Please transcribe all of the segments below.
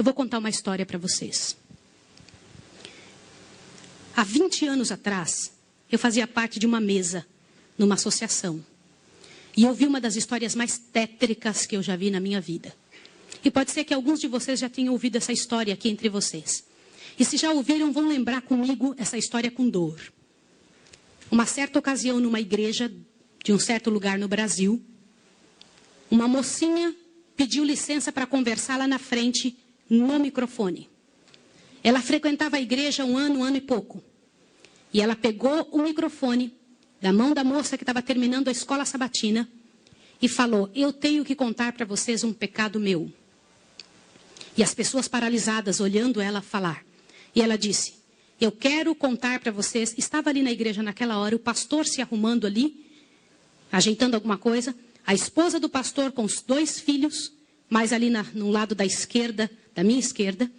Eu vou contar uma história para vocês. Há 20 anos atrás, eu fazia parte de uma mesa numa associação. E eu vi uma das histórias mais tétricas que eu já vi na minha vida. E pode ser que alguns de vocês já tenham ouvido essa história aqui entre vocês. E se já ouviram, vão lembrar comigo essa história com dor. Uma certa ocasião, numa igreja de um certo lugar no Brasil, uma mocinha pediu licença para conversar lá na frente, no microfone. Ela frequentava a igreja um ano e pouco. E ela pegou o microfone da mão da moça que estava terminando a escola sabatina e falou: eu tenho que contar para vocês um pecado meu. E as pessoas paralisadas olhando ela falar. E ela disse: eu quero contar para vocês. Estava ali na igreja naquela hora, o pastor se arrumando ali, ajeitando alguma coisa. A esposa do pastor com os 2 filhos, mais ali no lado da esquerda, da minha esquerda.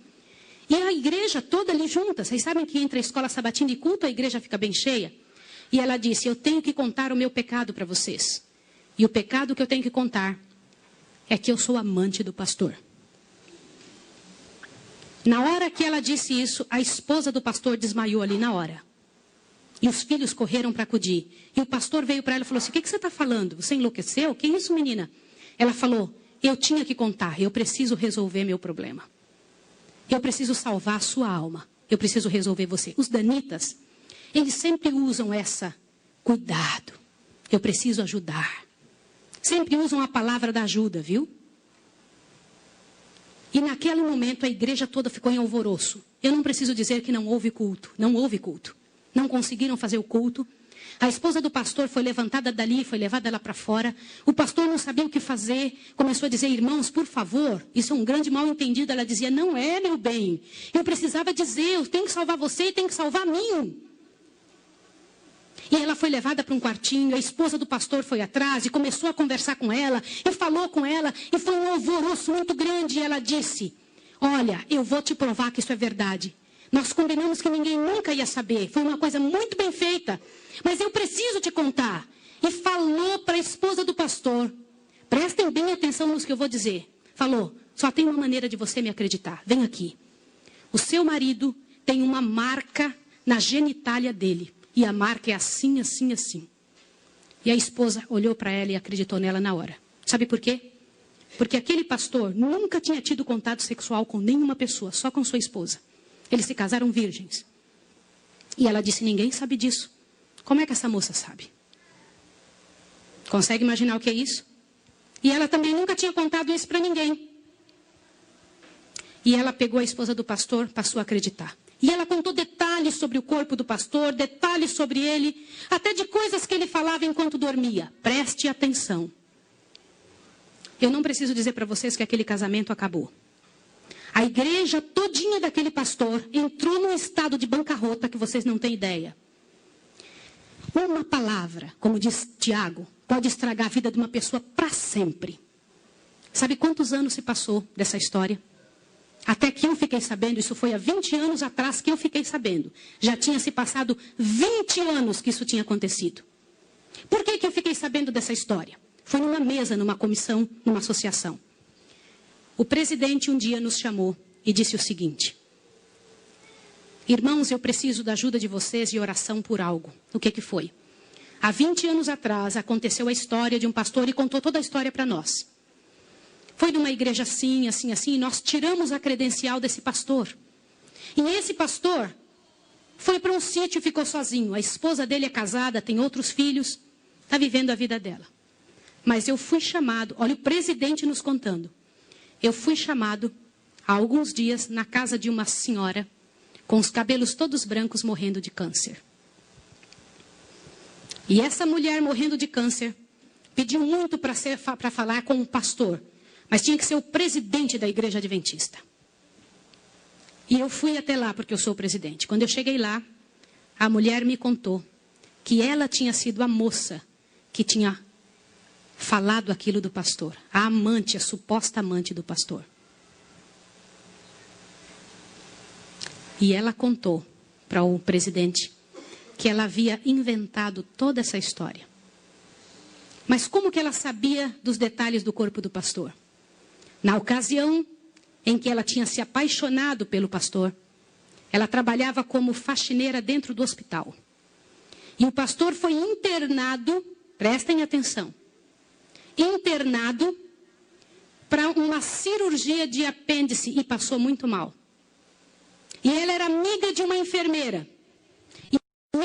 E a igreja toda ali junta. Vocês sabem que entre a escola sabatina e culto a igreja fica bem cheia? E ela disse: eu tenho que contar o meu pecado para vocês. E o pecado que eu tenho que contar é que eu sou amante do pastor. Na hora que ela disse isso, a esposa do pastor desmaiou ali na hora. E os filhos correram para acudir. E o pastor veio para ela e falou assim: o que você está falando? Você enlouqueceu? O que é isso, menina? Ela falou: eu tinha que contar, eu preciso resolver meu problema. Eu preciso salvar a sua alma. Eu preciso resolver você. Os danitas, eles sempre usam essa: cuidado, eu preciso ajudar. Sempre usam a palavra da ajuda, viu? E naquele momento a igreja toda ficou em alvoroço. Eu não preciso dizer que não houve culto. Não houve culto. Não conseguiram fazer o culto. A esposa do pastor foi levantada dali, foi levada lá para fora. O pastor não sabia o que fazer. Começou a dizer: irmãos, por favor, isso é um grande mal entendido. Ela dizia: não é, meu bem. Eu precisava dizer, eu tenho que salvar você e tenho que salvar a mim. E ela foi levada para um quartinho, a esposa do pastor foi atrás e começou a conversar com ela, e falou com ela, e foi um alvoroço muito grande. E ela disse: olha, eu vou te provar que isso é verdade. Nós combinamos que ninguém nunca ia saber, foi uma coisa muito bem feita, mas eu preciso te contar. E falou para a esposa do pastor: prestem bem atenção no que eu vou dizer. Falou: só tem uma maneira de você me acreditar, vem aqui. O seu marido tem uma marca na genitália dele. E a marca é assim, assim, assim. E a esposa olhou para ela e acreditou nela na hora. Sabe por quê? Porque aquele pastor nunca tinha tido contato sexual com nenhuma pessoa, só com sua esposa. Eles se casaram virgens. E ela disse: ninguém sabe disso. Como é que essa moça sabe? Consegue imaginar o que é isso? E ela também nunca tinha contado isso para ninguém. E ela pegou a esposa do pastor, passou a acreditar. E ela contou detalhes sobre o corpo do pastor, detalhes sobre ele, até de coisas que ele falava enquanto dormia. Preste atenção. Eu não preciso dizer para vocês que aquele casamento acabou. A igreja todinha daquele pastor entrou num estado de bancarrota que vocês não têm ideia. Uma palavra, como diz Tiago, pode estragar a vida de uma pessoa para sempre. Sabe quantos anos se passou dessa história? Até que eu fiquei sabendo, isso foi há 20 anos atrás que eu fiquei sabendo. Já tinha se passado 20 anos que isso tinha acontecido. Por que eu fiquei sabendo dessa história? Foi numa mesa, numa comissão, numa associação. O presidente um dia nos chamou e disse o seguinte: irmãos, eu preciso da ajuda de vocês e oração por algo. O que foi? Há 20 anos atrás aconteceu a história de um pastor e contou toda a história para nós. Foi numa igreja assim, assim, assim, e nós tiramos a credencial desse pastor. E esse pastor foi para um sítio e ficou sozinho. A esposa dele é casada, tem outros filhos, está vivendo a vida dela. Mas eu fui chamado, olha o presidente nos contando. Eu fui chamado há alguns dias na casa de uma senhora com os cabelos todos brancos morrendo de câncer. E essa mulher morrendo de câncer pediu muito para falar com o pastor. Mas tinha que ser o presidente da igreja adventista. E eu fui até lá porque eu sou o presidente. Quando eu cheguei lá, a mulher me contou que ela tinha sido a moça que tinha falado aquilo do pastor. A amante, a suposta amante do pastor. E ela contou para o presidente que ela havia inventado toda essa história. Mas como que ela sabia dos detalhes do corpo do pastor? Na ocasião, em que ela tinha se apaixonado pelo pastor. Ela trabalhava como faxineira dentro do hospital. E o pastor foi internado, prestem atenção, internado para uma cirurgia de apêndice e passou muito mal. E ela era amiga de uma enfermeira. E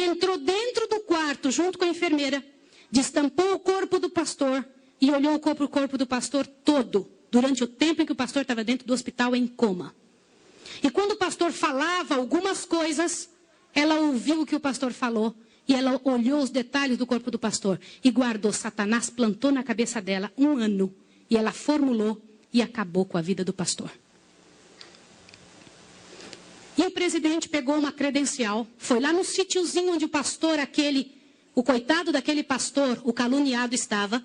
entrou dentro do quarto junto com a enfermeira, destampou o corpo do pastor e olhou o corpo do pastor todo, durante o tempo em que o pastor estava dentro do hospital em coma. E quando o pastor falava algumas coisas, ela ouviu o que o pastor falou e ela olhou os detalhes do corpo do pastor e guardou. Satanás plantou na cabeça dela 1 ano e ela formulou e acabou com a vida do pastor. E o presidente pegou uma credencial, foi lá no sítiozinho onde o pastor o coitado daquele pastor, o caluniado estava,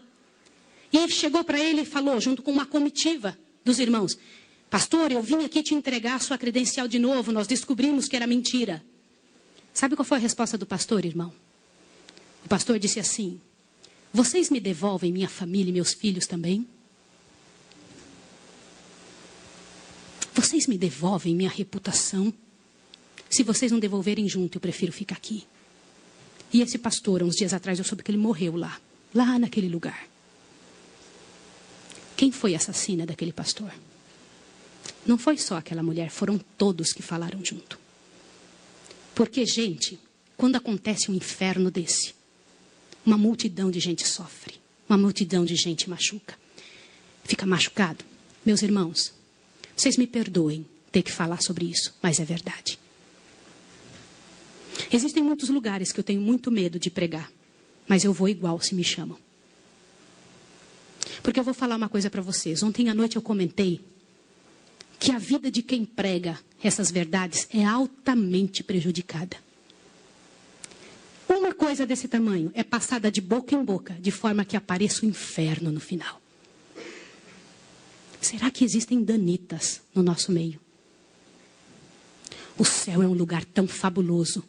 e ele chegou para ele e falou, junto com uma comitiva dos irmãos: pastor, eu vim aqui te entregar a sua credencial de novo, nós descobrimos que era mentira. Sabe qual foi a resposta do pastor, irmão? O pastor disse assim: vocês me devolvem minha família e meus filhos também? Vocês me devolvem minha reputação? Se vocês não devolverem junto, eu prefiro ficar aqui. E esse pastor, uns dias atrás, eu soube que ele morreu lá naquele lugar. Quem foi a assassina daquele pastor? Não foi só aquela mulher, foram todos que falaram junto. Porque, gente, quando acontece um inferno desse, uma multidão de gente sofre, uma multidão de gente machuca, fica machucado. Meus irmãos, vocês me perdoem ter que falar sobre isso, mas é verdade. Existem muitos lugares que eu tenho muito medo de pregar, mas eu vou igual se me chamam. Porque eu vou falar uma coisa para vocês. Ontem à noite eu comentei que a vida de quem prega essas verdades é altamente prejudicada. Uma coisa desse tamanho é passada de boca em boca, de forma que apareça o inferno no final. Será que existem danitas no nosso meio? O céu é um lugar tão fabuloso